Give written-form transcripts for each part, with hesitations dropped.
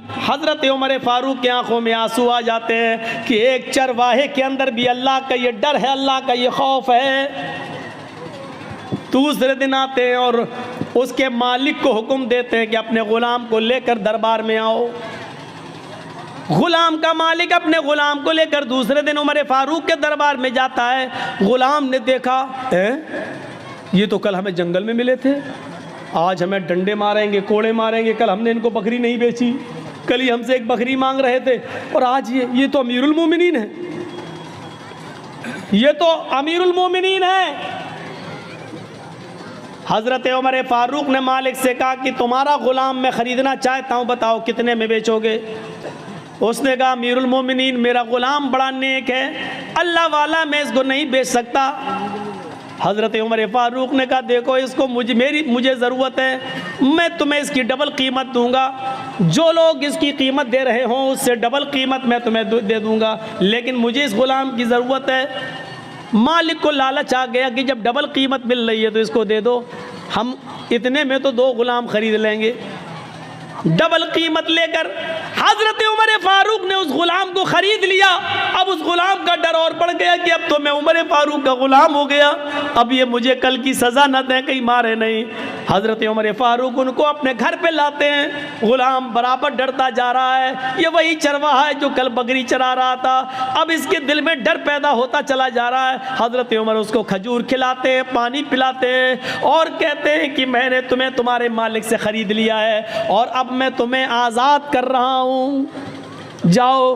हज़रत उमर फारूक की आंखों में आंसू आ जाते हैं कि एक चरवाहे के अंदर भी अल्लाह का ये डर है, अल्लाह का ये खौफ है। दूसरे दिन आते हैं और उसके मालिक को हुक्म देते हैं कि अपने ग़ुलाम को लेकर दरबार में आओ। ग़ुलाम का मालिक अपने ग़ुलाम को लेकर दूसरे दिन उमर फारूक के दरबार में जाता है। ग़ुलाम ने देखा, ये तो कल हमें जंगल में मिले थे, आज हमें डंडे मारेंगे, कोड़े मारेंगे, कल हमने इनको बकरी नहीं बेची, कल ही हमसे एक बकरी मांग रहे थे, और आज ये तो अमीरुल मोमिनीन है, ये तो अमीरुल मोमिनीन है। हज़रत उमर फारूक ने मालिक से कहा कि तुम्हारा ग़ुलाम मैं ख़रीदना चाहता हूँ, बताओ कितने में बेचोगे। उसने कहा अमीरुल मोमिनीन मेरा ग़ुलाम बड़ा नेक है, अल्लाह वाला, मैं इसको नहीं बेच सकता। हज़रत उमर फारूक ने कहा देखो इसको मुझे ज़रूरत है, मैं तुम्हें इसकी डबल कीमत दूंगा, जो लोग इसकी कीमत दे रहे हों उससे डबल कीमत मैं तुम्हें दे दूंगा, लेकिन मुझे इस ग़ुलाम की ज़रूरत है। मालिक को लालच आ गया कि जब डबल कीमत मिल रही है तो इसको दे दो, हम इतने में तो 2 ग़ुलाम ख़रीद लेंगे। डबल कीमत लेकर हज़रत उमर फारूक ने उस ग़ुलाम को ख़रीद लिया। अब उस ग़ुलाम का डर और बढ़ गया कि अब तो मैं उमर फारूक का ग़ुलाम हो गया, अब ये मुझे कल की सज़ा न दें, कहीं मारे नहीं। हज़रत उमर फारूक उनको अपने घर पे लाते हैं। ग़ुलाम बराबर डरता जा रहा है, ये वही चरवाहा है जो कल बकरी चरा रहा था, अब इसके दिल में डर पैदा होता चला जा रहा है। हज़रत उमर उसको खजूर खिलाते हैं, पानी पिलाते हैं और कहते हैं कि मैंने तुम्हें तुम्हारे मालिक से ख़रीद लिया है और अब मैं तुम्हें आज़ाद कर रहा हूँ, जाओ,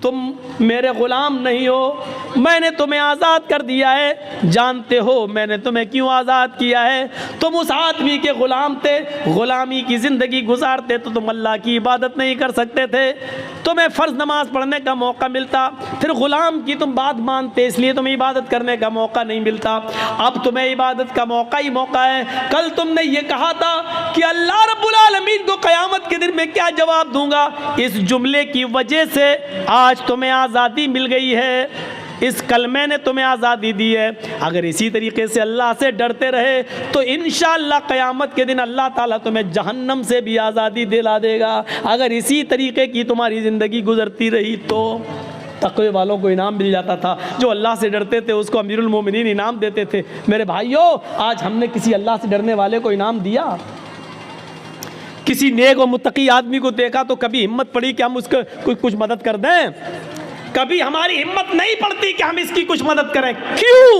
तुम मेरे ग़ुलाम नहीं हो, मैंने तुम्हें आज़ाद कर दिया है। जानते हो मैंने तुम्हें क्यों आज़ाद किया है? तुम उस आदमी के ग़ुलाम थे, ग़ुलामी की ज़िंदगी गुजारते तो तुम अल्लाह की इबादत नहीं कर सकते थे, तुम्हें फ़र्ज़ नमाज पढ़ने का मौका मिलता, फिर ग़ुलाम की तुम बात मानते इसलिए तुम्हें इबादत करने का मौका नहीं मिलता। अब तुम्हें इबादत का मौका ही मौका है। कल तुमने ये कहा था कि अल्लाह रब्बुल आलमीन को क़यामत के दिन में क्या जवाब दूंगा, इस जुमले की वजह से आज तुम्हें आज़ादी मिल गई है, इस कलमे ने तुम्हें आज़ादी दी है। अगर इसी तरीके से अल्लाह से डरते रहे तो इंशाअल्लाह क़यामत के दिन अल्लाह ताला तुम्हें जहन्नम से भी आज़ादी दिला देगा। अगर इसी तरीके की तुम्हारी ज़िंदगी गुजरती रही तो तक़वे वालों को इनाम मिल जाता था, जो अल्लाह से डरते थे उसको अमीरुल मोमिनीन इनाम देते थे। मेरे भाइयों, आज हमने किसी अल्लाह से डरने वाले को इनाम दिया? किसी नेक और मुत्तकी आदमी को देखा तो कभी हिम्मत पड़ी कि हम उसको कुछ मदद कर दें? कभी हमारी हिम्मत नहीं पड़ती कि हम इसकी कुछ मदद करें। क्यों?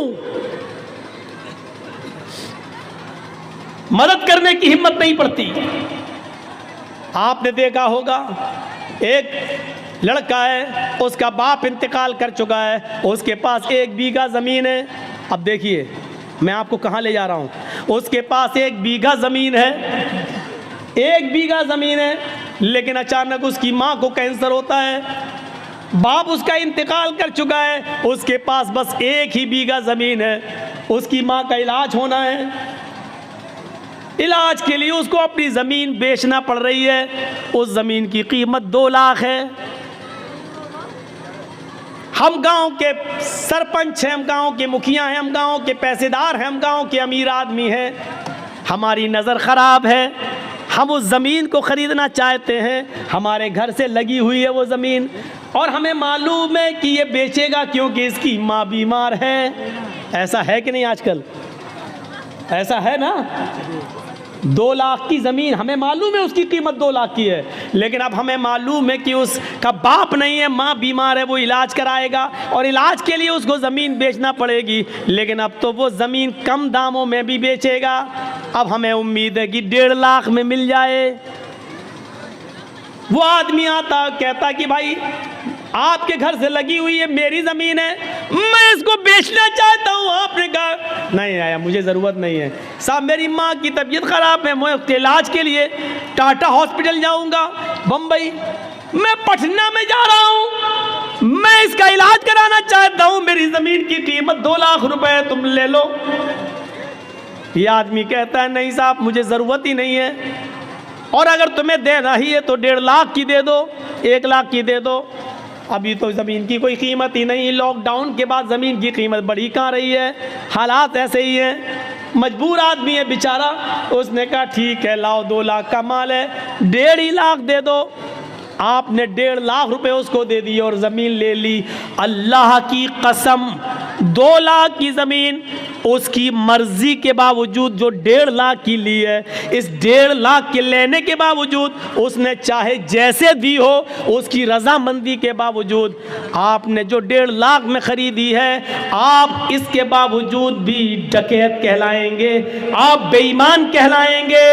मदद करने की हिम्मत नहीं पड़ती। आपने देखा होगा एक लड़का है, उसका बाप इंतकाल कर चुका है, उसके पास 1 बीघा ज़मीन है। अब देखिए मैं आपको कहाँ ले जा रहा हूँ। उसके पास 1 बीघा ज़मीन है, 1 बीघा ज़मीन है, लेकिन अचानक उसकी माँ को कैंसर होता है, बाप उसका इंतकाल कर चुका है, उसके पास बस 1 ही बीघा ज़मीन है, उसकी माँ का इलाज होना है, इलाज के लिए उसको अपनी ज़मीन बेचना पड़ रही है। उस ज़मीन की कीमत 2 लाख है। हम गांव के सरपंच हैं, हम गांव के मुखिया हैं, हम गांव के पैसेदार हैं, हम गांव के अमीर आदमी हैं, हमारी नज़र ख़राब है, हम उस ज़मीन को ख़रीदना चाहते हैं, हमारे घर से लगी हुई है वो ज़मीन और हमें मालूम है कि ये बेचेगा क्योंकि इसकी माँ बीमार है। ऐसा है कि नहीं आजकल? ऐसा है ना? 2 लाख की ज़मीन, हमें मालूम है उसकी कीमत 2 लाख की है, लेकिन अब हमें मालूम है कि उसका बाप नहीं है, माँ बीमार है, वो इलाज कराएगा और इलाज के लिए उसको ज़मीन बेचना पड़ेगी। लेकिन अब तो वो ज़मीन कम दामों में भी बेचेगा। अब हमें उम्मीद है कि 1.5 लाख में मिल जाए। वो आदमी आता कहता कि भाई आपके घर से लगी हुई है, मेरी ज़मीन है, मैं इसको बेचना चाहता हूँ। आपने कहा नहीं आया, मुझे ज़रूरत नहीं है साहब, मेरी माँ की तबीयत ख़राब है, मैं उसके इलाज के लिए टाटा हॉस्पिटल जाऊँगा, बम्बई, मैं पटना में जा रहा हूँ, मैं इसका इलाज कराना चाहता हूँ, मेरी ज़मीन की कीमत 2 लाख रुपए, तुम ले लो। ये आदमी कहता है नहीं साहब, मुझे ज़रूरत ही नहीं है, और अगर तुम्हें देना ही है तो 1.5 लाख की दे दो, 1 लाख की दे दो। अभी तो ज़मीन की कोई कीमत ही नहीं, लॉकडाउन के बाद ज़मीन की कीमत बढ़ी कहाँ रही है, हालात ऐसे ही हैं, मजबूर आदमी है बेचारा। उसने कहा ठीक है लाओ, 2 लाख का माल है, 1.5 लाख दे दो। आपने 1.5 लाख रुपए उसको दे दिए और ज़मीन ले ली। अल्लाह की कसम 2 लाख की ज़मीन उसकी मर्जी के बावजूद जो 1.5 लाख की ली है, इस 1.5 लाख के लेने के बावजूद उसने चाहे जैसे दी हो, उसकी रजामंदी के बावजूद आपने जो 1.5 लाख में खरीदी है, आप इसके बावजूद भी डकैत कहलाएंगे, आप बेईमान कहलाएंगे,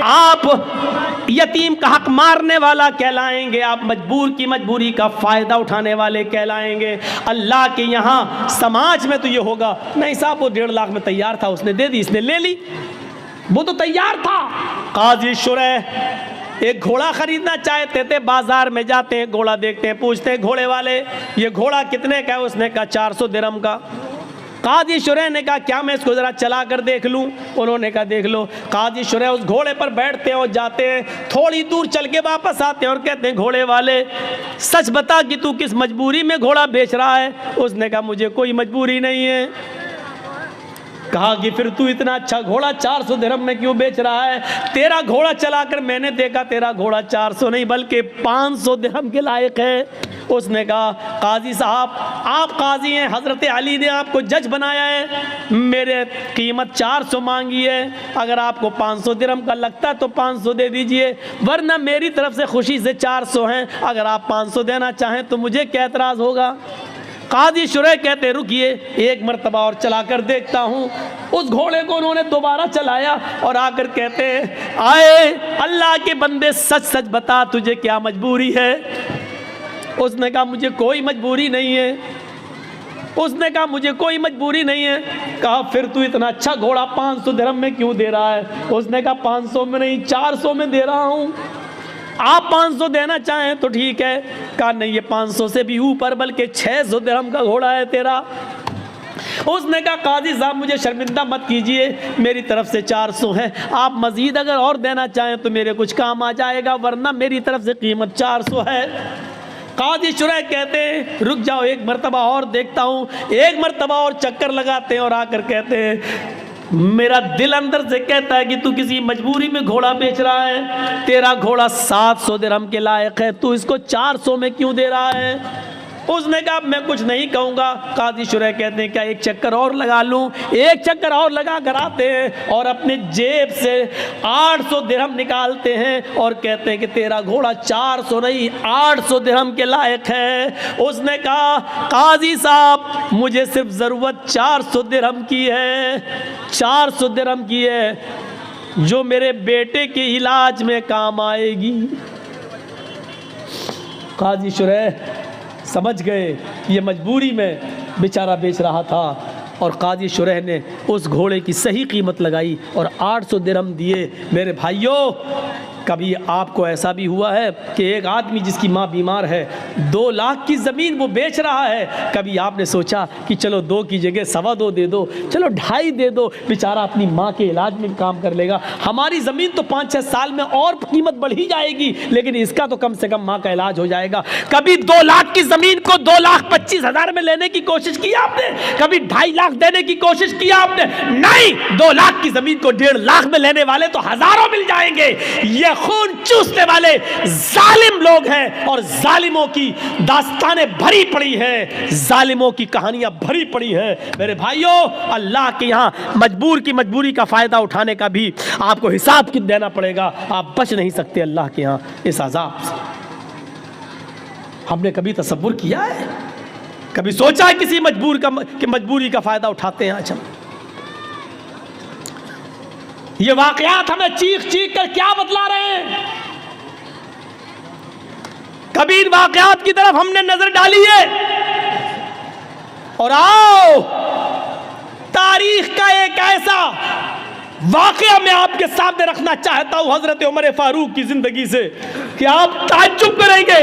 आप यतीम का हक मारने वाला कहलाएंगे, आप मजबूरी का फायदा उठाने वाले कहलाएंगे। अल्लाह के यहाँ समाज में तो ये होगा, नहीं साहब वो 1.5 लाख में तैयार था, उसने दे दी, इसने ले ली, वो तो तैयार था। काजी शुरैह एक घोड़ा खरीदना चाहते थे, बाजार में जाते हैं, घोड़ा देखते हैं, पूछते हैं घोड़े वाले ये घोड़ा कितने का है? उसने कहा 400 दिरहम का। काजी शुरैह ने कहा क्या मैं इसको ज़रा चला कर देख लूँ? उन्होंने कहा देख लो। काजी शुरैह उस घोड़े पर बैठते हैं और जाते हैं, थोड़ी दूर चल के वापस आते हैं और कहते हैं घोड़े वाले सच बता कि तू किस मजबूरी में घोड़ा बेच रहा है? उसने कहा मुझे कोई मजबूरी नहीं है। कहा कि फिर तू इतना अच्छा घोड़ा 400 दिरहम में क्यों बेच रहा है? तेरा घोड़ा चलाकर मैंने देखा तेरा घोड़ा 400 नहीं बल्कि 500 दिरहम के लायक है। उसने कहा काजी साहब आप काजी हैं, हज़रत अली ने आपको जज बनाया है, मेरे कीमत 400 मांगी है, अगर आपको 500 दिरहम का लगता है तो 500 दे दीजिए, वरना मेरी तरफ से खुशी से 400 हैं, अगर आप 500 देना चाहें तो मुझे क्या एतराज़ होगा? काजी शुरैह कहते रुकिए एक मरतबा और चलाकर देखता हूँ। उस घोड़े को उन्होंने दोबारा चलाया और आकर कहते आए अल्लाह के बंदे सच सच बता तुझे क्या मजबूरी है? उसने कहा मुझे कोई मजबूरी नहीं है। उसने कहा मुझे कोई मजबूरी नहीं है। कहा फिर तू इतना अच्छा घोड़ा 500 दिरहम में क्यों दे रहा है? उसने कहा 500 में नहीं 400 में दे रहा हूँ, आप 500 देना चाहें तो ठीक है। कहा नहीं ये 500 से भी ऊपर बल्कि 600 दिरहम का घोड़ा है तेरा। उसने कहा काजी साहब मुझे शर्मिंदा मत कीजिए, मेरी तरफ से 400 है, आप मजीद अगर और देना चाहें तो मेरे कुछ काम आ जाएगा, वरना मेरी तरफ से कीमत 400 है। काजी शुरैह कहते हैं रुक जाओ एक मरतबा और देखता हूँ। एक मरतबा और चक्कर लगाते हैं और आकर कहते हैं मेरा दिल अंदर से कहता है कि तू किसी मजबूरी में घोड़ा बेच रहा है, तेरा घोड़ा 700 दिरहम के लायक है, तू इसको 400 में क्यों दे रहा है? उसने कहा मैं कुछ नहीं कहूँगा। काजी शुरैह कहते हैं क्या एक चक्कर और लगा लूँ? एक चक्कर और लगा कर आते हैं और अपने जेब से 800 दिरहम निकालते हैं और कहते हैं कि तेरा घोड़ा 400 नहीं 800 दिरहम के लायक है। उसने कहा काजी साहब मुझे सिर्फ ज़रूरत 400 दिरहम की है, 400 दिरहम की है जो मेरे बेटे के इलाज में काम आएगी। काजी शुरैह समझ गए ये मजबूरी में बेचारा बेच रहा था और काजी शुरैह ने उस घोड़े की सही कीमत लगाई और 800 दिरहम दिए। मेरे भाइयों कभी आपको ऐसा भी हुआ है कि एक आदमी जिसकी माँ बीमार है 2 लाख की ज़मीन वो बेच रहा है, कभी आपने सोचा कि चलो 2 की जगह 2.25 दे दो, चलो 2.5 दे दो, बेचारा अपनी माँ के इलाज में काम कर लेगा, हमारी ज़मीन तो 5-6 साल में और कीमत बढ़ ही जाएगी लेकिन इसका तो कम से कम माँ का इलाज हो जाएगा। कभी 2 लाख की ज़मीन को 2,25,000 में लेने की कोशिश की आपने? कभी 2.5 लाख देने की कोशिश की आपने? नहीं, 2 लाख की ज़मीन को 1.5 लाख में लेने वाले तो हज़ारों मिल जाएंगे। ये खून चूसने वाले जालिम लोग हैं और जालिमों की दास्तानें भरी पड़ी है, जालिमों की कहानियां भरी पड़ी है। मेरे भाइयों अल्लाह के यहाँ मजबूरी का फायदा उठाने का भी आपको हिसाब देना पड़ेगा, आप बच नहीं सकते अल्लाह के यहाँ इस अज़ाब से। हमने कभी तसव्वुर किया है, कभी सोचा है किसी मजबूरी का फायदा उठाते हैं? आज हम ये वाकयात हमें चीख चीख कर क्या बतला रहे हैं? कभी इन वाकयात की तरफ हमने नजर डाली है? और आओ तारीख का एक ऐसा वाकया मैं आपके सामने रखना चाहता हूं हजरत उमर फारूक की जिंदगी से कि आप ताज्जुब करेंगे।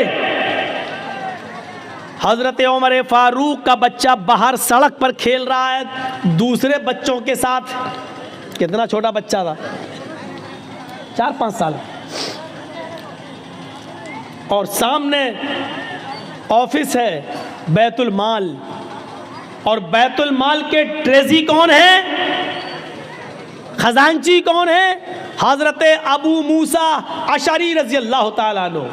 हजरत उमर फारूक का बच्चा बाहर सड़क पर खेल रहा है दूसरे बच्चों के साथ। कितना छोटा बच्चा था, 4-5 साल। और सामने ऑफिस है बैतुल माल, और बैतुल माल के ट्रेजी कौन है, खजांची कौन है? हजरत अबू मूसा अशरी रजी अल्लाह ताला अन्हु।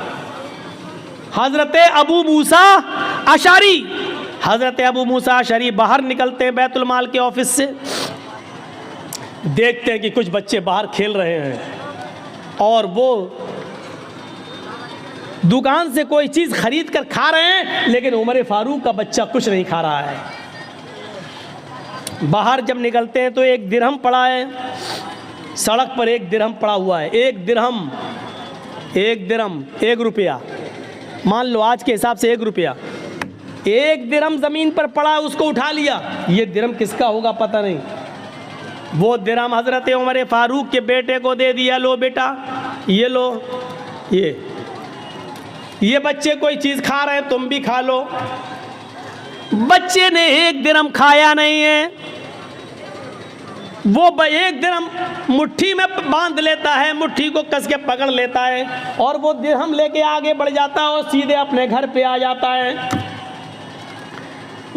हजरत अबू मूसा अशरी, हजरत अबू मूसा अशरी बाहर निकलते हैं बैतुल माल के ऑफिस से, देखते हैं कि कुछ बच्चे बाहर खेल रहे हैं और वो दुकान से कोई चीज़ खरीद कर खा रहे हैं, लेकिन उमर फारूक का बच्चा कुछ नहीं खा रहा है। बाहर जब निकलते हैं तो एक दिरहम पड़ा है, सड़क पर एक दिरहम पड़ा हुआ है। एक दिरहम 1 रुपया, मान लो आज के हिसाब से 1 रुपया। एक दिरहम ज़मीन पर पड़ा, उसको उठा लिया। ये दिरहम किसका होगा पता नहीं। वो दिरहम हज़रत उमर फारूक के बेटे को दे दिया, लो बेटा ये लो, ये बच्चे कोई चीज़ खा रहे हैं, तुम भी खा लो। बच्चे ने 1 दिरहम खाया नहीं है, वो 1 दिरहम मुट्ठी में बांध लेता है, मुट्ठी को कस के पकड़ लेता है और वो दिरहम लेके आगे बढ़ जाता है और सीधे अपने घर पे आ जाता है।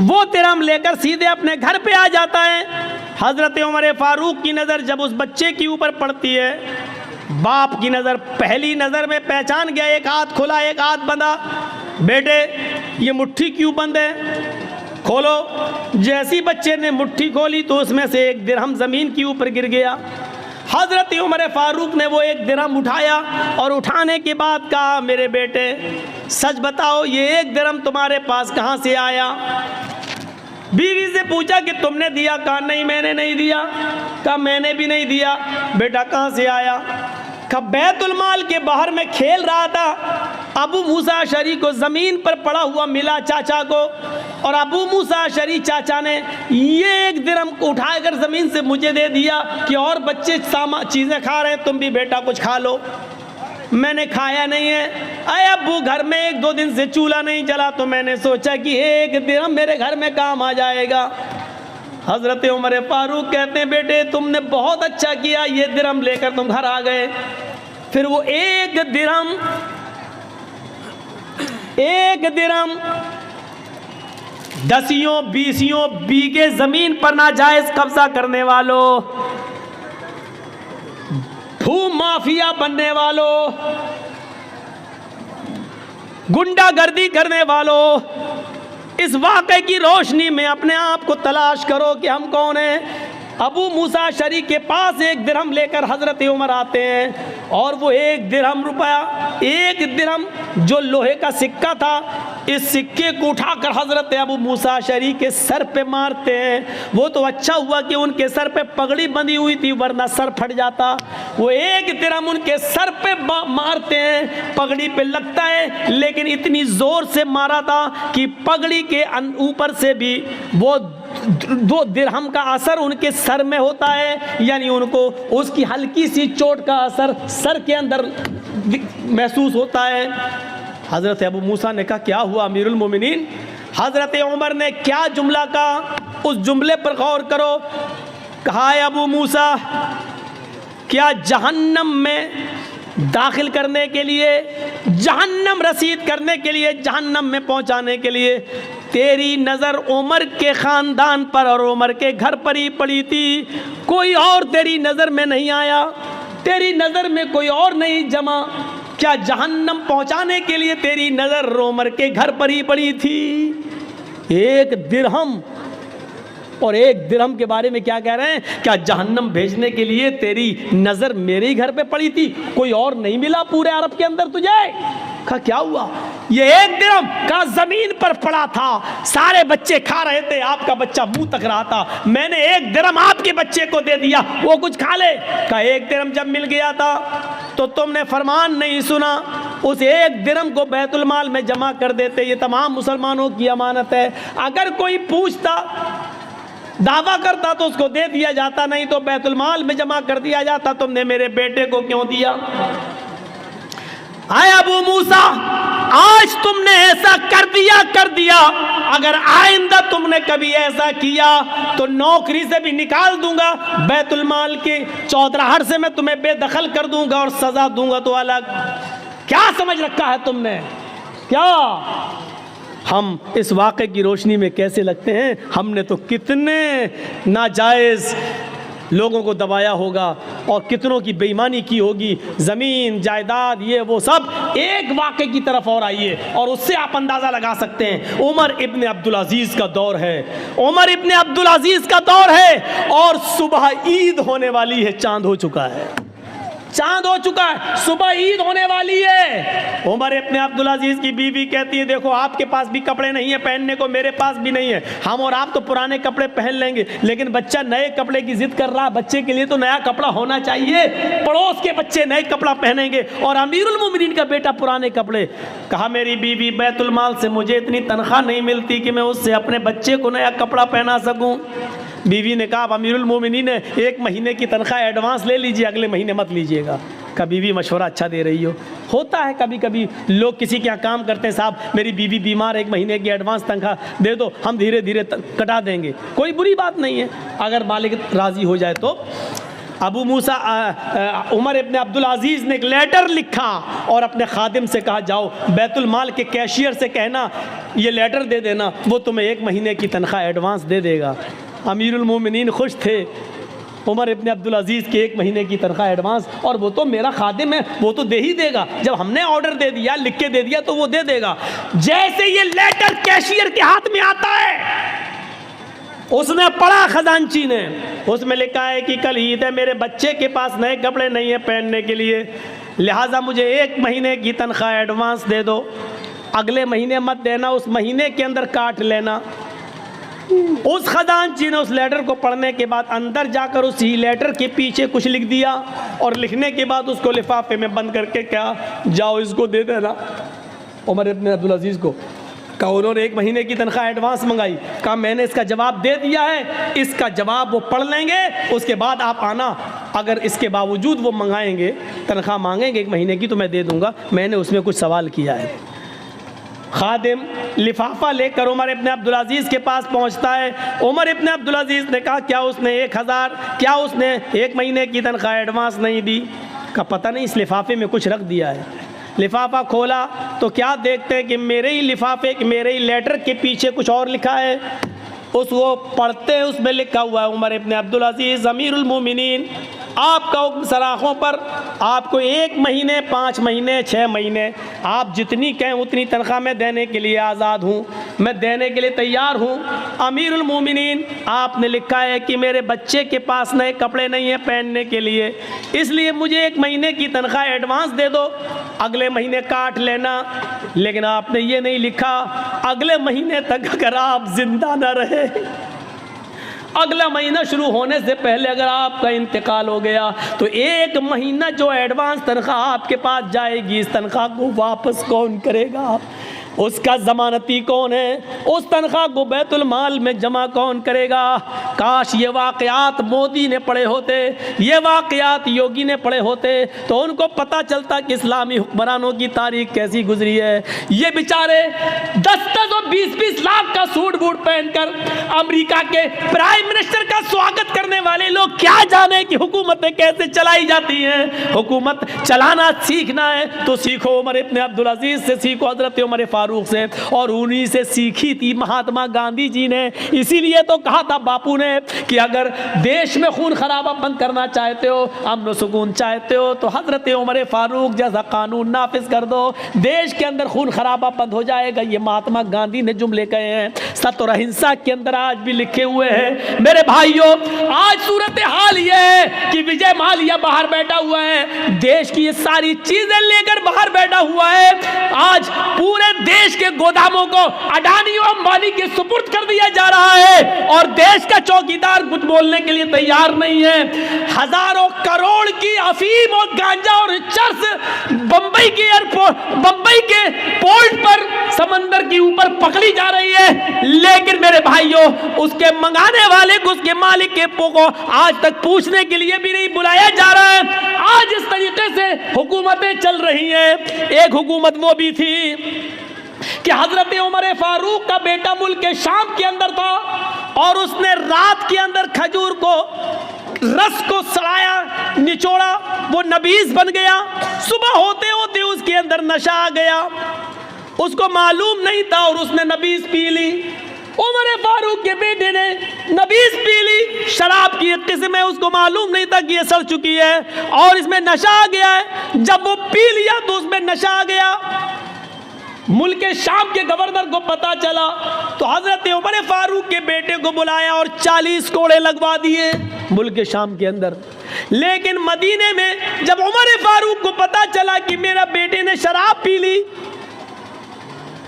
वो दिरहम लेकर सीधे अपने घर पे आ जाता है। हज़रत उमर फारूक की नज़र जब उस बच्चे के ऊपर पड़ती है, बाप की नज़र पहली नज़र में पहचान गया, एक हाथ खुला एक हाथ बंधा। बेटे ये मुट्ठी क्यों बंद है, खोलो। जैसी बच्चे ने मुट्ठी खोली तो उसमें से 1 दिरहम ज़मीन के ऊपर गिर गया। हज़रत उमर फारूक ने वो 1 दिरहम उठाया और उठाने के बाद कहा, मेरे बेटे सच बताओ ये 1 दिरहम तुम्हारे पास कहाँ से आया। बीवी से पूछा कि तुमने दिया, कहा नहीं मैंने नहीं दिया। कहा मैंने भी नहीं दिया। बेटा कहाँ से आया। कहा बैतुल माल के बाहर में खेल रहा था, अबू मूसा अशरी को ज़मीन पर पड़ा हुआ मिला चाचा को, और अबू मूसा अशरी चाचा ने ये 1 दिरहम को उठाकर ज़मीन से मुझे दे दिया कि और बच्चे चीज़ें खा रहे हैं, तुम भी बेटा कुछ खा लो। मैंने खाया नहीं है। अरे अब्बू घर में 1-2 दिन से चूल्हा नहीं जला, तो मैंने सोचा कि 1 दिरहम मेरे घर में काम आ जाएगा। हज़रत उमर फारूक कहते हैं, बेटे तुमने बहुत अच्छा किया, ये दिरहम लेकर तुम घर आ गए। फिर वो 1 दिरहम 10-20 बीघे ज़मीन पर नाजायज़ कब्जा करने वालों, भू माफिया बनने वालों, गुंडागर्दी करने वालों, इस वाक़े की रोशनी में अपने आप को तलाश करो कि हम कौन हैं। अबू मूसा अशरी के पास 1 दिरहम लेकर हज़रत उमर आते हैं और वो 1 दिरहम रुपया, 1 दिरहम जो लोहे का सिक्का था, इस सिक्के को उठाकर हज़रत अबू मूसा अशरी के सर पे मारते हैं। वो तो अच्छा हुआ कि उनके सर पे पगड़ी बंधी हुई थी, वरना सर फट जाता। वो 1 दिरहम उनके सर पे मारते हैं, पगड़ी पे लगता है, लेकिन इतनी ज़ोर से मारा था कि पगड़ी के ऊपर से भी वो 2 दिरहम का असर उनके सर में होता है, यानी उनको उसकी हल्की सी चोट का असर सर के अंदर महसूस होता है। हज़रत अबू मूसा ने कहा, क्या हुआ अमीरुल मोमिनीन। हज़रत उमर ने क्या जुमला कहा, उस जुमले पर गौर करो। कहा, अबू मूसा क्या जहन्नम में दाखिल करने के लिए, जहन्नम रसीद करने के लिए, जहन्नम में पहुंचाने के लिए तेरी नज़र उमर के ख़ानदान पर और उमर के घर पर ही पड़ी थी, कोई और तेरी नज़र में नहीं आया, तेरी नज़र में कोई और नहीं जमा। क्या जहन्नम पहुंचाने के लिए तेरी नज़र उमर के घर पर ही पड़ी थी। 1 दिरहम, और 1 दिरहम के बारे में क्या कह रहे हैं, क्या जहन्नम भेजने के लिए तेरी नज़र मेरे ही घर पे पड़ी थी, कोई और नहीं मिला पूरे अरब के अंदर तुझे। कहा क्या हुआ। ये 1 दिरहम का ज़मीन पर पड़ा था, सारे बच्चे खा रहे थे, आपका बच्चा मुंह तक रहा था, मैंने 1 दिरहम आपके बच्चे को दे दिया, वो कुछ खा ले। कहा 1 दिरहम जब मिल गया था तो तुमने फरमान नहीं सुना, उस 1 दिरहम को बैतुल माल में जमा कर देते, ये तमाम मुसलमानों की अमानत है। अगर कोई पूछता, दावा करता तो उसको दे दिया जाता, नहीं तो बैतुल माल में जमा कर दिया जाता। तुमने मेरे बेटे को क्यों दिया। आए अबू मूसा, आज तुमने ऐसा कर दिया, अगर आइंदा तुमने कभी ऐसा किया तो नौकरी से भी निकाल दूंगा, बैतुल माल के चौधराहट से मैं तुम्हें बेदखल कर दूंगा और सजा दूंगा तो अलग। क्या समझ रखा है तुमने। क्या हम इस वाक़े की रोशनी में कैसे लगते हैं। हमने तो कितने नाजायज़ लोगों को दबाया होगा और कितनों की बेईमानी की होगी, ज़मीन जायदाद ये वो सब। एक वाक़े की तरफ और आइए और उससे आप अंदाज़ा लगा सकते हैं। उमर इब्न अब्दुल अजीज़ का दौर है, उमर इब्न अब्दुल अजीज़ का दौर है और सुबह ईद होने वाली है, चांद हो चुका है, चांद हो चुका है, सुबह ईद होने वाली है। उमर इब्न अब्दुल अजीज़ की बीवी कहती है देखो आपके पास भी कपड़े नहीं है पहनने को, मेरे पास भी नहीं है, हम और आप तो पुराने कपड़े पहन लेंगे, लेकिन बच्चा नए कपड़े की जिद कर रहा है, बच्चे के लिए तो नया कपड़ा होना चाहिए, पड़ोस के बच्चे नए कपड़ा पहनेंगे और अमीरुल मोमिनीन का बेटा पुराने कपड़े। कहा मेरी बीवी बैतुल माल से मुझे इतनी तनख्वाह नहीं मिलती कि मैं उससे अपने बच्चे को नया कपड़ा पहना सकूं। बीवी ने कहा अमीरुल मोमिनीन ने 1 महीने की तनख्वाह एडवांस ले लीजिए, अगले महीने मत लीजिएगा। का बीवी मशवरा अच्छा दे रही हो। होता है कभी कभी लोग किसी के यहाँ काम करते हैं, साहब मेरी बीवी बीमार, 1 महीने की एडवांस तनख्वाह दे दो, हम धीरे धीरे कटा देंगे, कोई बुरी बात नहीं है अगर मालिक राज़ी हो जाए तो। अबू मूसा उमर इब्न अब्दुल अजीज़ ने एक लेटर लिखा और अपने खादिम से कहा जाओ बैतुल माल के कैशियर से कहना ये लेटर दे देना, वो तुम्हें 1 महीने की तनख्वाह एडवांस दे देगा। अमीरुल मोमिनीन खुश थे, उमर इब्न अब्दुल अजीज़ के 1 महीने की तनख्वाह एडवांस, और वो तो मेरा खादिम है, वो तो दे ही देगा, जब हमने ऑर्डर दे दिया लिख के दे दिया तो वो दे देगा। जैसे ये लेटर कैशियर के हाथ में आता है उसने पढ़ा खजांची ने, उसमें लिखा है कि कल ईद है, मेरे बच्चे के पास नए कपड़े नहीं है पहनने के लिए, लिहाजा मुझे 1 महीने की तनख्वाह एडवांस दे दो, अगले महीने मत देना, उस महीने के अंदर काट लेना। उस खजांची ने उस लेटर को पढ़ने के बाद अंदर जाकर उसी लेटर के पीछे कुछ लिख दिया और लिखने के बाद उसको लिफाफे में बंद करके क्या जाओ इसको दे देना उमर इब्न अब्दुल अजीज़ को। कहा उन्होंने 1 महीने की तनख्वाह एडवांस मंगाई, कहा मैंने इसका जवाब दे दिया है, इसका जवाब वो पढ़ लेंगे, उसके बाद आप आना, अगर इसके बावजूद वो मंगाएंगे तनख्वाह मांगेंगे 1 महीने की तो मैं दे दूंगा, मैंने उसमें कुछ सवाल किया है। खादिम लिफाफा लेकर उमर इब्न अब्दुल अजीज़ के पास पहुंचता है। उमर इब्न अब्दुल अजीज़ ने कहा क्या उसने 1000 क्या उसने 1 महीने की तनख्वाह एडवांस नहीं दी? का पता नहीं, इस लिफाफे में कुछ रख दिया है। लिफाफा खोला तो क्या देखते हैं कि मेरे ही लिफाफे मेरे ही लेटर के पीछे कुछ और लिखा है। उसको पढ़ते हैं, उसमें लिखा हुआ है उमर इब्न अब्दुल अजीज़ अमीरुल मोमिनीन, आपका हुक्म सराखों पर, आपको 1 महीने 5 महीने 6 महीने आप जितनी कहें उतनी तनख्वाह मैं देने के लिए आज़ाद हूँ, मैं देने के लिए तैयार हूँ। अमीरुल मोमिनीन आपने लिखा है कि मेरे बच्चे के पास नए कपड़े नहीं हैं पहनने के लिए, इसलिए मुझे 1 महीने की तनख्वाह एडवांस दे दो, अगले महीने काट लेना। लेकिन आपने ये नहीं लिखा अगले महीने तक अगर आप जिंदा न रहे, अगला महीना शुरू होने से पहले अगर आपका इंतकाल हो गया तो 1 महीना जो एडवांस तनख्वाह आपके पास जाएगी, इस तनख्वाह को वापस कौन करेगा? उसका ज़मानती कौन है? उस तनख्वाह को बैतुल माल में जमा कौन करेगा? काश ये वाक़यात मोदी ने पढ़े होते, ये वाक़यात योगी ने पढ़े होते तो उनको पता चलता कि इस्लामी हुक्मरानों की तारीख कैसी गुजरी है। ये बेचारे 10-10 और 20-20 लाख का सूट बूट पहनकर अमेरिका के प्राइम मिनिस्टर का स्वागत करने वाले लोग क्या जाने कि हुकूमतें कैसे चलाई जाती हैं। हुकूमत चलाना सीखना है तो सीखो उमर इब्न अब्दुल अजीज़ से, सीखो हज़रत उमर फारूक से, और उन्हीं से सीखी थी महात्मा गांधी जी ने। इसीलिए तो कहा था बापू ने कि अगर देश में खून खराबा बंद करना चाहते हो, अमन सुकून चाहते हो तो हजरत उमर फारूक जैसा कानून नाफिज कर दो, देश के अंदर खून खराबा बंद हो जाएगा। ये महात्मा गांधी ने जुमले कहे हैं, सत्य और अहिंसा के अंदर आज भी लिखे हुए हैं। मेरे भाइयों आज सूरत हाल ये है कि विजय माल्या बाहर बैठा हुआ है, देश की ये सारी चीजें लेकर बाहर बैठा हुआ है। आज पूरे देश के गोदामों को अडानी और अंबानी के सुपुर्द कर दिया जा रहा है और देश का चौकीदार कुछ बोलने के लिए तैयार नहीं है। हजारों करोड़ की अफीम और गांजा और चर्स बंबई के एयरपोर्ट, बंबई के पोर्ट पर समंदर के ऊपर पकड़ी जा रही है, लेकिन मेरे भाइयों उसके मंगाने वाले को, उसके मालिक के को आज तक पूछने के लिए भी नहीं बुलाया जा रहा है। आज इस तरीके से हुकूमतें चल रही हैं। एक हुकूमत वो भी थी कि हजरत उमर फारूक का बेटा मुल्क के शाम के अंदर था और उसने रात के अंदर खजूर को रस को सड़ाया, निचोड़ा, वो नबीज बन गया। सुबह होते होते उसके अंदर नशा आ गया, उसको मालूम नहीं था और उसने नबीज पी ली। उमर फारूक के बेटे ने नबीज पी ली, शराब की एक किस्म है, उसको मालूम नहीं था कि ये सड़ चुकी है और इसमें नशा आ गया है। जब वो पी लिया तो उसमें नशा आ गया। मुल्क शाम के गवर्नर को पता चला तो हजरत उमर फारूक के बेटे को बुलाया और 40 कोड़े लगवा दिए मुल्क शाम के अंदर। लेकिन मदीने में जब उमर फारूक को पता चला कि मेरा बेटे ने शराब पी ली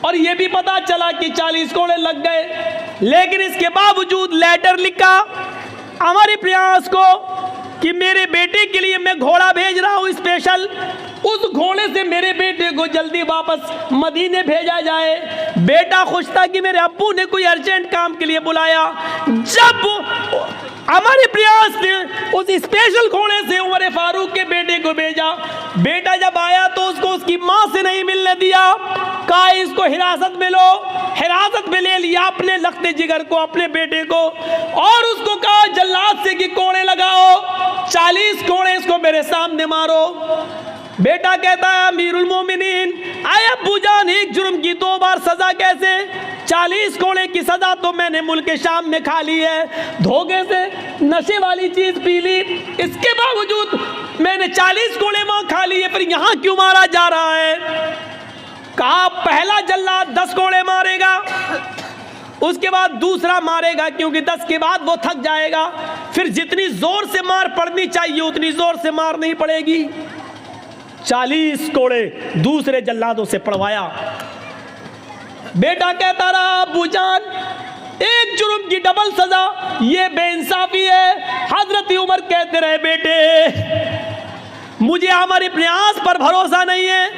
और यह भी पता चला कि 40 कोड़े लग गए, लेकिन इसके बावजूद लेटर लिखा हमारे प्रयास को कि मेरे बेटे के लिए मैं घोड़ा भेज रहा हूं स्पेशल, उस घोड़े से मेरे बेटे को जल्दी वापस मदीने भेजा जाए। बेटा खुश था कि मेरे अब्बू ने कोई अर्जेंट काम के लिए बुलाया। जब हमारे प्रयास ने उस स्पेशल घोड़े से उमर फारूक के बेटे को भेजा, बेटा जब आया तो उसको उसकी माँ से नहीं मिलने दिया, कहा इसको हिरासत में लो। हिरासत में ले लिया अपने लखते जिगर को, अपने बेटे को, और उसको कहा जल्लाद से कि कोड़े लगाओ, 40 कोड़े इसको मेरे सामने मारो। बेटा कहता है अमीरुल मोमिनीन, आए अब्बू जान, एक जुर्म की 2 बार सजा कैसे? 40 कोड़े की सजा तो मैंने मुल्क शाम में खा ली है, धोखे से नशे वाली चीज पी ली, इसके बावजूद मैंने 40 कोड़े वहां खा लिए, फिर यहां क्यों मारा जा रहा है? कहा पहला जल्लाद 10 कोड़े मारेगा, उसके बाद दूसरा मारेगा, क्योंकि 10 के बाद वो थक जाएगा, फिर जितनी जोर से मार पड़नी चाहिए उतनी जोर से मार नहीं पड़ेगी। 40 कोड़े दूसरे जल्लादों से पड़वाया। बेटा कहता रहा अब्बू जान, एक जुर्म की डबल सजा, ये बेइंसाफी है। हजरत उमर कहते रहे बेटे मुझे हमारे प्रयास पर भरोसा नहीं है,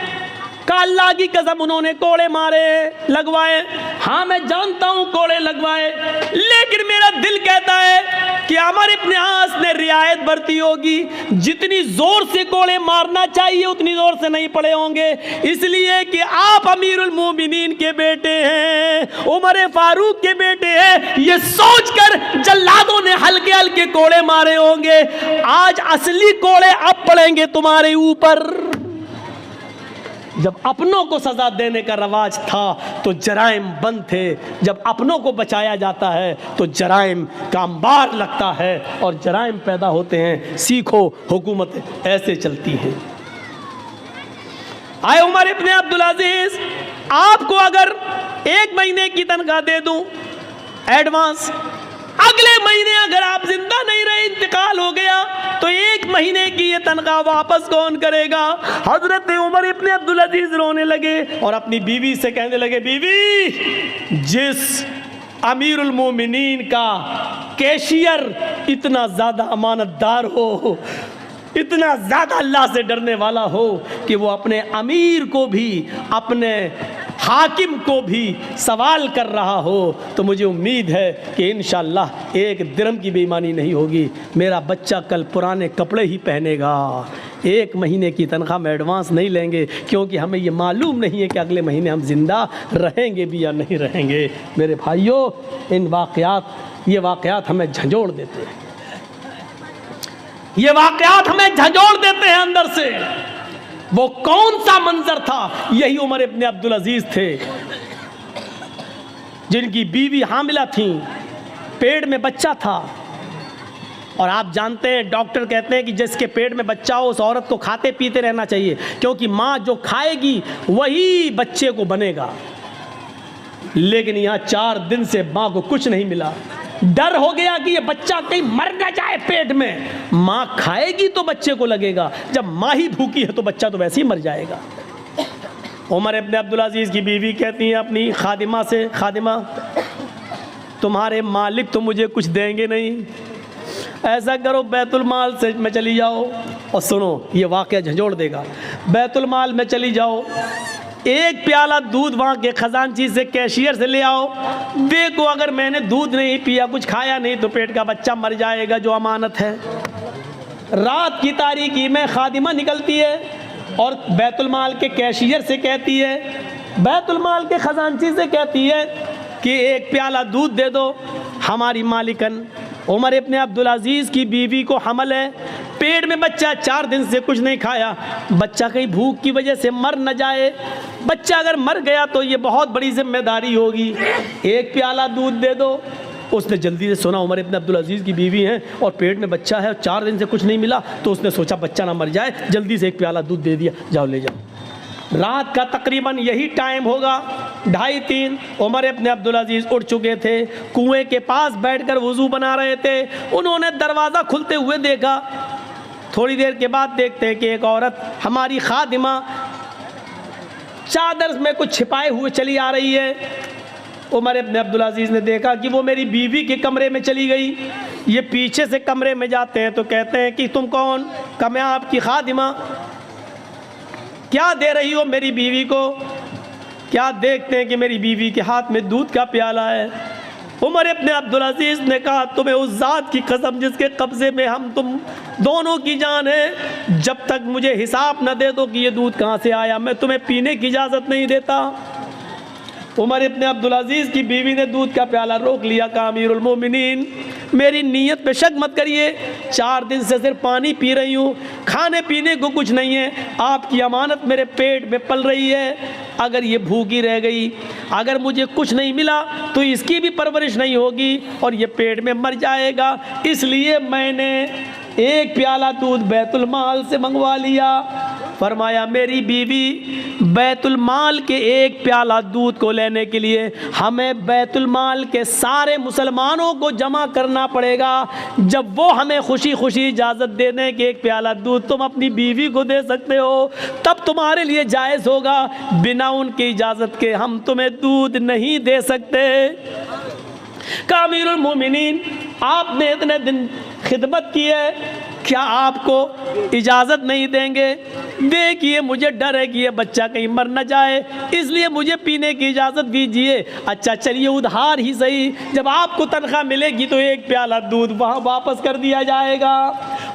का अल्लाह की कसम उन्होंने कोड़े मारे लगवाए, हाँ मैं जानता हूं कोड़े लगवाए, लेकिन मेरा दिल कहता है कि हमारे प्रयास ने रियायत बरती होगी, जितनी जोर से कोड़े मारना चाहिए उतनी जोर से नहीं पड़े होंगे, इसलिए कि आप अमीरुल मोमिनीन के बेटे हैं, उमर फारूक के बेटे हैं, ये सोचकर जल्लादों ने हल्के हल्के कोड़े मारे होंगे। आज असली कोड़े अब पड़ेंगे तुम्हारे ऊपर। जब अपनों को सजा देने का रवाज था तो जराइम बंद थे, जब अपनों को बचाया जाता है तो जराइम का अंबार लगता है और जराइम पैदा होते हैं। सीखो, हुकूमत ऐसे चलती है। आए उमर इब्ने अब्दुल अजीज, आपको अगर 1 महीने की तनख्वाह दे दूं एडवांस, अगले महीने अगर आप जिंदा नहीं रहे, इंतकाल हो गया, तो 1 महीने की ये तनख्वाह वापस कौन करेगा? हजरत उमर इब्ने अब्दुल अजीज रोने लगे और अपनी बीवी से कहने लगे, बीवी, जिस अमीरुल मोमिनीन का कैशियर इतना ज्यादा अमानतदार हो, इतना ज्यादा अल्लाह से डरने वाला हो कि वो अपने अमीर को भी, अपने हाकिम को भी सवाल कर रहा हो, तो मुझे उम्मीद है कि इंशाअल्लाह 1 दिरहम की बेईमानी नहीं होगी। मेरा बच्चा कल पुराने कपड़े ही पहनेगा। 1 महीने की तनख्वाह में एडवांस नहीं लेंगे, क्योंकि हमें ये मालूम नहीं है कि अगले महीने हम जिंदा रहेंगे भी या नहीं रहेंगे। मेरे भाइयों, ये वाक़यात हमें झंझोड़ देते हैं, ये वाक़यात हमें झंझोड़ देते हैं अंदर से। वो कौन सा मंजर था? यही उमर इब्ने अब्दुल अजीज थे, जिनकी बीवी हामिला थी, पेट में बच्चा था, और आप जानते हैं डॉक्टर कहते हैं कि जिसके पेट में बच्चा हो उस औरत को खाते पीते रहना चाहिए, क्योंकि माँ जो खाएगी वही बच्चे को बनेगा। लेकिन यहाँ 4 दिन से माँ को कुछ नहीं मिला। डर हो गया कि ये बच्चा कहीं मर ना जाए पेट में, माँ खाएगी तो बच्चे को लगेगा, जब माँ ही भूखी है तो बच्चा तो वैसे ही मर जाएगा। उमर इब्ने अब्दुल अजीज की बीवी कहती है अपनी खादिमा से, खादिमा तुम्हारे मालिक तो मुझे कुछ देंगे नहीं, ऐसा करो बैतुल माल से में चली जाओ, और सुनो ये वाक़या झंझोड़ देगा, बैतुल माल में चली जाओ, 1 प्याला दूध वहाँ के खजानची से, कैशियर से ले आओ, देखो अगर मैंने दूध नहीं पिया, कुछ खाया नहीं, तो पेट का बच्चा मर जाएगा जो अमानत है। रात की तारीकी में खादिमा निकलती है और बैतुल माल के कैशियर से कहती है, बैतुल माल के खजानची से कहती है कि 1 प्याला दूध दे दो। हमारी मालिकन उमर इब्ने अब्दुल अजीज की बीवी को हमल है, पेट में बच्चा 4 दिन से कुछ नहीं खाया, बच्चा कहीं भूख की वजह से मर न जाए। बच्चा अगर मर गया तो ये बहुत बड़ी जिम्मेदारी होगी, 1 प्याला दूध दे दो। उसने जल्दी से सुना उमर इब्न अब्दुल अजीज़ की बीवी हैं और पेट में बच्चा है और 4 दिन से कुछ नहीं मिला, तो उसने सोचा बच्चा ना मर जाए, जल्दी से 1 प्याला दूध दे दिया, जाओ ले जाओ। रात का तकरीबन यही टाइम होगा, 2:30। उमर इब्न अब्दुल अजीज़ उठ चुके थे, कुएं के पास बैठकर वज़ू बना रहे थे। उन्होंने दरवाज़ा खुलते हुए देखा। थोड़ी देर के बाद देखते हैं कि एक औरत, हमारी खादिमा, चादर में कुछ छिपाए हुए चली आ रही है। उमर इब्न अब्दुल अजीज़ ने देखा कि वो मेरी बीवी के कमरे में चली गई। ये पीछे से कमरे में जाते हैं तो कहते हैं कि तुम कौन? कहा मैं आपकी खादिमा। क्या दे रही हो मेरी बीवी को? क्या देखते हैं कि मेरी बीवी के हाथ में दूध का प्याला है। उमर इब्न अब्दुल अजीज़ ने कहा तुम्हें उस ज़ात की कसम जिसके कब्ज़े में हम तुम दोनों की जान है, जब तक मुझे हिसाब न दे दो कि ये दूध कहाँ से आया, मैं तुम्हें पीने की इजाज़त नहीं देता। उमर इब्न अब्दुल अजीज़ की बीवी ने दूध का प्याला रोक लिया। कहा अमीरुल मोमिनीन, मेरी नीयत पे शक मत करिए, 4 दिन से सिर्फ पानी पी रही हूँ, खाने पीने को कुछ नहीं है। आपकी अमानत मेरे पेट में पल रही है, अगर ये भूखी रह गई, अगर मुझे कुछ नहीं मिला तो इसकी भी परवरिश नहीं होगी और ये पेट में मर जाएगा। इसलिए मैंने 1 प्याला दूध बैतुल माल से मंगवा लिया। फरमाया मेरी बीवी, बैतुल माल के 1 प्याला दूध को लेने के लिए हमें बैतुल माल के सारे मुसलमानों को जमा करना पड़ेगा। जब वो हमें खुशी खुशी इजाज़त दे दें कि 1 प्याला दूध तुम अपनी बीवी को दे सकते हो, तब तुम्हारे लिए जायज़ होगा। बिना उनकी इजाज़त के हम तुम्हें दूध नहीं दे सकते। कहा अमीरुल मोमिनीन, आपने इतने दिन खिदमत की है, क्या आपको इजाज़त नहीं देंगे? देखिए मुझे डर है कि ये बच्चा कहीं मर न जाए, इसलिए मुझे पीने की इजाज़त दीजिए। अच्छा चलिए उधार ही सही, जब आपको तनख्वाह मिलेगी तो 1 प्याला दूध वहाँ वापस कर दिया जाएगा।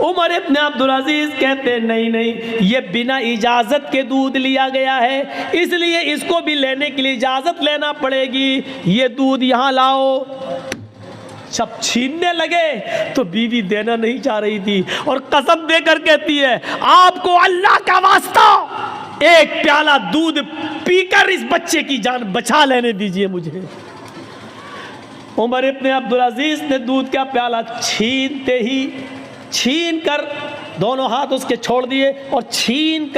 उमर इब्न अब्दुल अजीज़ कहते नहीं नहीं, ये बिना इजाज़त के दूध लिया गया है, इसलिए इसको भी लेने के लिए इजाज़त लेना पड़ेगी। ये दूध यहाँ लाओ। जब छीनने लगे तो बीवी देना नहीं चाह रही थी और कसम देकर कहती है आपको अल्लाह का वास्ता 1 प्याला दूध पीकर इस बच्चे की जान बचा लेने दीजिए मुझे। उमर इब्न अब्दुल अजीज़ ने दूध का प्याला छीनते ही, छीन कर दोनों हाथ उसके छोड़ दिए और छीन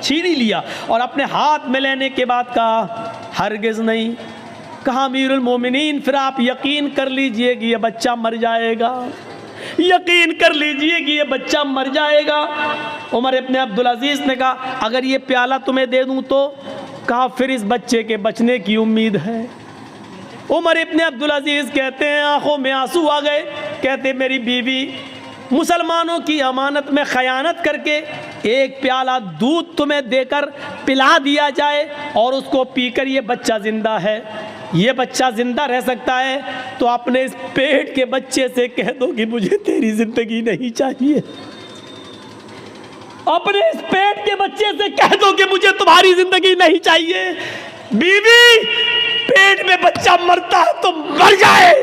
ही लिया और अपने हाथ में लेने के बाद कहा हरगिज़ नहीं। कहा अमीरुल मोमिनीन, फिर आप यकीन कर लीजिए कि ये बच्चा मर जाएगा, यकीन कर लीजिए कि ये बच्चा मर जाएगा। उमर इब्न अब्दुल अजीज़ ने कहा अगर ये प्याला तुम्हें दे दूं तो? कहा फिर इस बच्चे के बचने की उम्मीद है। उमर इब्न अब्दुल अजीज़ कहते हैं आंखों में आंसू आ गए, कहते मेरी बीवी, मुसलमानों की अमानत में ख़यानत करके 1 प्याला दूध तुम्हें देकर पिला दिया जाए और उसको पीकर ये बच्चा ज़िंदा है, ये बच्चा ज़िंदा रह सकता है, तो अपने इस पेट के बच्चे से कह दो कि मुझे तेरी ज़िंदगी नहीं चाहिए। अपने इस पेट के बच्चे से कह दो कि मुझे तुम्हारी ज़िंदगी नहीं चाहिए। बीवी, पेट में बच्चा मरता है तो मर जाए,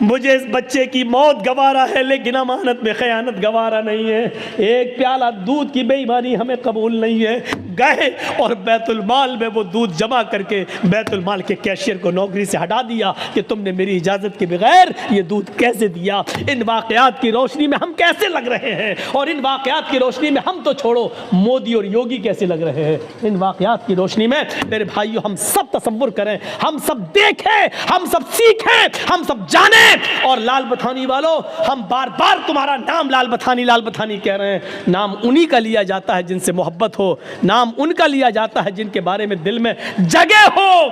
मुझे इस बच्चे की मौत गवारा है लेकिन अमानत में ख़यानत गवारा नहीं है। 1 प्याला दूध की बेईमानी हमें कबूल नहीं है। गए और बैतुल माल में वो दूध जमा करके बैतुल माल के कैशियर को नौकरी से हटा दिया कि तुमने मेरी इजाज़त के बगैर ये दूध कैसे दिया। इन वाक़यात की रोशनी में हम कैसे लग रहे हैं, और इन वाक़यात की रोशनी में हम तो छोड़ो मोदी और योगी कैसे लग रहे हैं। इन वाक़यात की रोशनी में मेरे भाइयों हम सब तसव्वुर करें, हम सब देखें, हम सब सीखें, हम सब जानें। और लाल बथानी वालों, हम बार बार तुम्हारा नाम लाल बथानी कह रहे हैं। नाम उन्हीं का लिया जाता है जिनसे मोहब्बत हो, नाम उनका लिया जाता है जिनके बारे में दिल में जगह हो।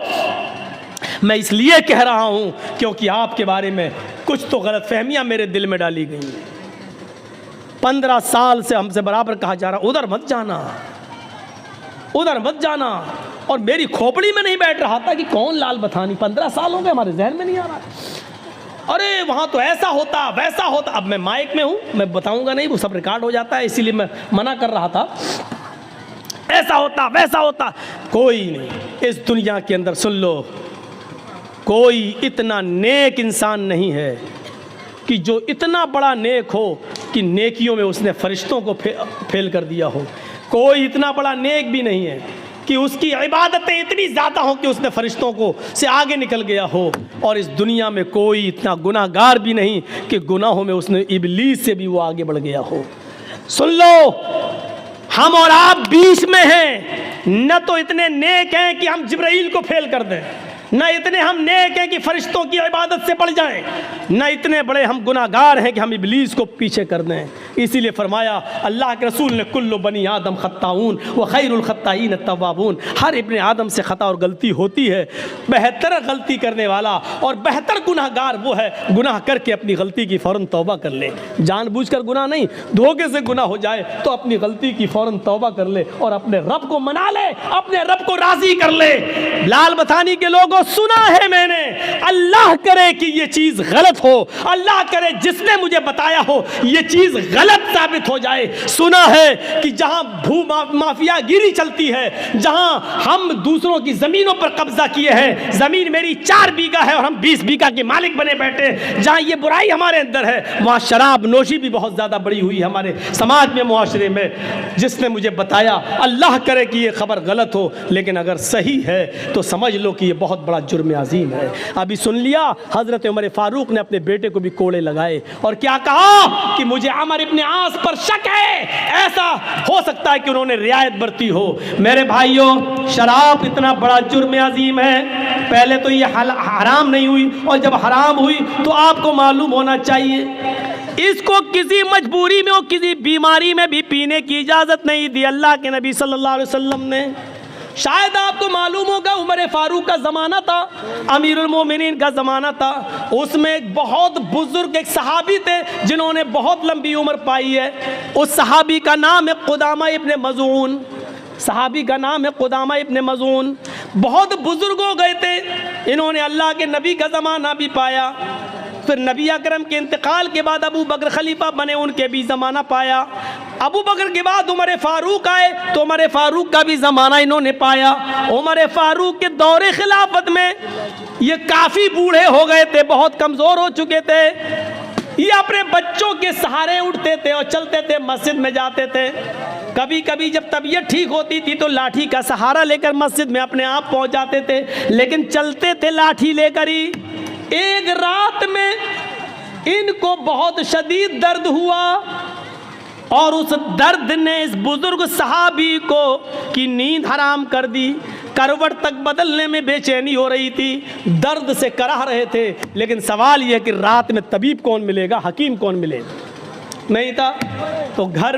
मैं इसलिए कह रहा हूं क्योंकि आपके बारे में कुछ तो गलतफहमियां मेरे दिल में डाली गई हैं। 15 साल से हमसे बराबर कहा जा रहा उधर मत जाना, उधर मत जाना, और मेरी खोपड़ी में नहीं बैठ रहा था कि कौन लाल बथानी। 15 साल हो गए, हमारे जहन में नहीं आ रहा। अरे वहाँ तो ऐसा होता वैसा होता। अब मैं माइक में हूँ, मैं बताऊँगा नहीं, वो सब रिकॉर्ड हो जाता है, इसीलिए मैं मना कर रहा था। ऐसा होता वैसा होता, कोई नहीं इस दुनिया के अंदर, सुन लो, कोई इतना नेक इंसान नहीं है कि जो इतना बड़ा नेक हो कि नेकियों में उसने फरिश्तों को फेल कर दिया हो। कोई इतना बड़ा नेक भी नहीं है कि उसकी इबादतें इतनी ज़्यादा हो कि उसने फरिश्तों को से आगे निकल गया हो, और इस दुनिया में कोई इतना गुनाहगार भी नहीं कि गुनाहों में उसने इबलीस से भी वो आगे बढ़ गया हो। सुन लो, हम और आप बीच में हैं। न तो इतने नेक हैं कि हम जिब्राइल को फेल कर दें, न इतने हम नेक हैं कि फरिश्तों की इबादत से बढ़ जाएं, न इतने बड़े हम गुनाहगार हैं कि हम इबलीस को पीछे कर दें। इसीलिए फरमाया अल्लाह के रसूल ने, कुल्लु बनी आदम खत्ताऊन व खैरुल खत्ताईन तव्वाबून। हर इब्ने आदम से ख़ता और गलती होती है, बेहतर गलती करने वाला और बेहतर गुनाहगार वो है गुनाह करके अपनी गलती की फ़ौरन तौबा कर ले। जानबूझकर गुनाह नहीं, धोखे से गुनाह हो जाए तो अपनी गलती की फ़ौरन तौबा कर ले और अपने रब को मना ले, अपने रब को राज़ी कर ले। लाल बतानी के लोगों, सुना है मैंने, अल्लाह करे कि ये चीज़ गलत हो, अल्लाह करे जिसने मुझे बताया हो ये चीज़ गलत साबित हो जाए। सुना है कि जहां भू माफियागिरी चलती है, जहां हम दूसरों की जमीनों पर कब्जा किए हैं, जमीन मेरी 4 बीघा है और हम 20 बीघा के मालिक बने बैठे, जहां ये बुराई हमारे अंदर है, वहां शराब नोशी भी बहुत ज्यादा बड़ी हुई है हमारे समाज में, मुआशरे में। जिसने मुझे बताया, अल्लाह करे कि ये खबर गलत हो, लेकिन अगर सही है तो समझ लो कि ये बहुत बड़ा जुर्म अजीम है। अभी सुन लिया, हजरत उमर फारूक ने अपने बेटे को भी कोड़े लगाए और क्या कहा कि मुझे अमर इब्ने आस पर शक है, ऐसा हो सकता है कि उन्होंने रियायत बरती हो। मेरे भाइयों, शराब इतना बड़ा जुर्म अजीम है, पहले तो ये हराम नहीं हुई, और जब हराम हुई तो आपको मालूम होना चाहिए इसको किसी मजबूरी में और किसी बीमारी में भी पीने की इजाज़त नहीं दी अल्लाह के नबी सल्लल्लाहु अलैहि वसल्लम ने। शायद आपको मालूम होगा, उमर फारूक का ज़माना था, अमीरुल मोमिनीन का ज़माना था, उसमें एक बहुत बुजुर्ग एक सहाबी थे जिन्होंने बहुत लंबी उम्र पाई है। उस सहाबी का नाम है कुदामा इब्ने मज़ून। सहाबी का नाम है कुदामा इब्ने मज़ून। बहुत बुजुर्ग हो गए थे, इन्होंने अल्लाह के नबी का ज़माना भी पाया, फिर नबी अकरम के इंतकाल के बाद अबू बकर खलीफा बने, उनके भी ज़माना पाया। अबू बकर के बाद उमर फारूक आए तो उमर फारूक का भी ज़माना इन्होंने पाया। उमर फारूक के दौरे खिलाफत में ये काफ़ी बूढ़े हो गए थे, बहुत कमज़ोर हो चुके थे। ये अपने बच्चों के सहारे उठते थे और चलते थे, मस्जिद में जाते थे। कभी कभी जब तबीयत ठीक होती थी तो लाठी का सहारा लेकर मस्जिद में अपने आप पहुंच जाते थे, लेकिन चलते थे लाठी लेकर ही। एक रात में इनको बहुत शदीद दर्द हुआ और उस दर्द ने इस बुजुर्ग सहाबी को की नींद हराम कर दी। करवट तक बदलने में बेचैनी हो रही थी, दर्द से कराह रहे थे, लेकिन सवाल यह कि रात में तबीब कौन मिलेगा, हकीम कौन मिलेगा, नहीं था। तो घर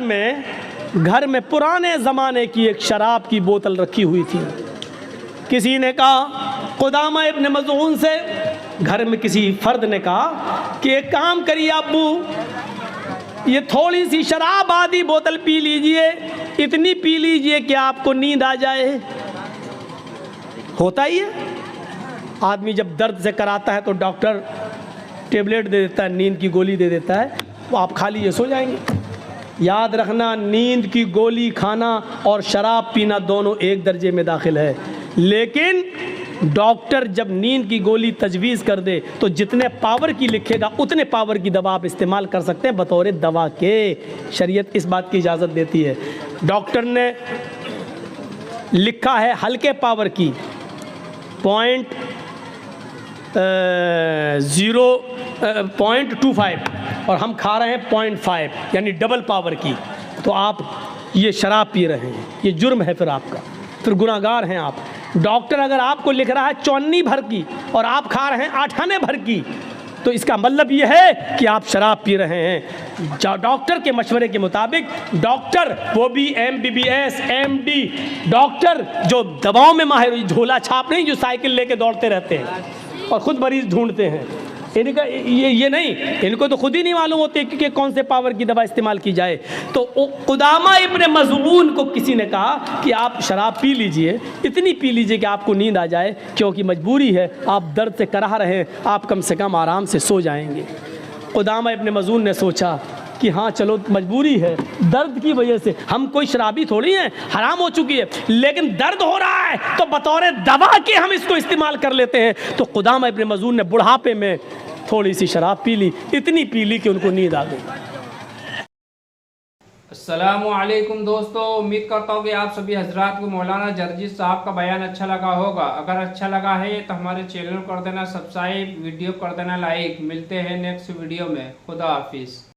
में पुराने ज़माने की एक शराब की बोतल रखी हुई थी। किसी ने कहा, कुदामा इब्ने मज़ून से, घर में किसी फर्द ने कहा कि एक काम करिए अब्बू, ये थोड़ी सी शराब आधी बोतल पी लीजिए, इतनी पी लीजिए कि आपको नींद आ जाए। होता ही है, आदमी जब दर्द से कराता है तो डॉक्टर टेबलेट दे देता है, नींद की गोली दे देता है, वो आप खा लीजिए, सो जाएंगे। याद रखना, नींद की गोली खाना और शराब पीना दोनों एक दर्जे में दाखिल है, लेकिन डॉक्टर जब नींद की गोली तजवीज़ कर दे तो जितने पावर की लिखेगा उतने पावर की दवा आप इस्तेमाल कर सकते हैं बतौर दवा के। शरीयत इस बात की इजाज़त देती है। डॉक्टर ने लिखा है हल्के पावर की 0.25 और हम खा रहे हैं 0.5, यानी डबल पावर की, तो आप ये शराब पी रहे हैं, ये जुर्म है, फिर आपका, फिर गुनाहगार हैं आप। डॉक्टर अगर आपको लिख रहा है 54 भर की और आप खा रहे हैं 8 आने भर की, तो इसका मतलब ये है कि आप शराब पी रहे हैं। डॉक्टर के मशवरे के मुताबिक, डॉक्टर वो भी MBBS MD डॉक्टर जो दवाओं में माहिर, झोला छाप नहीं जो साइकिल लेके दौड़ते रहते हैं और ख़ुद मरीज़ ढूंढते हैं, इनका ये नहीं, इनको तो खुद ही नहीं मालूम होते कि कौन से पावर की दवा इस्तेमाल की जाए। तो कुदामा इब्ने मज़ून को किसी ने कहा कि आप शराब पी लीजिए, इतनी पी लीजिए कि आपको नींद आ जाए, क्योंकि मजबूरी है, आप दर्द से कराह रहे हैं, आप कम से कम आराम से सो जाएंगे। कुदामा इब्ने मज़ून ने सोचा कि हाँ चलो मजबूरी है, दर्द की वजह से, हम कोई शराबी थोड़ी हैं, हराम हो चुकी है, लेकिन दर्द हो रहा है तो बतौर दवा के हम इसको इस्तेमाल कर लेते हैं। तो कुदामा इब्ने मज़ून ने बुढ़ापे में थोड़ी सी शराब पी ली, इतनी पी ली कि उनको नींद आ गई। अस्सलामुअलैकुम दोस्तों, उम्मीद करता हूँ कि आप सभी हजरात को मौलाना जर्जी साहब का बयान अच्छा लगा होगा। अगर अच्छा लगा है तो हमारे चैनल को कर देना सब्सक्राइब, वीडियो कर देना लाइक। मिलते हैं नेक्स्ट वीडियो में। खुदा हाफिज़।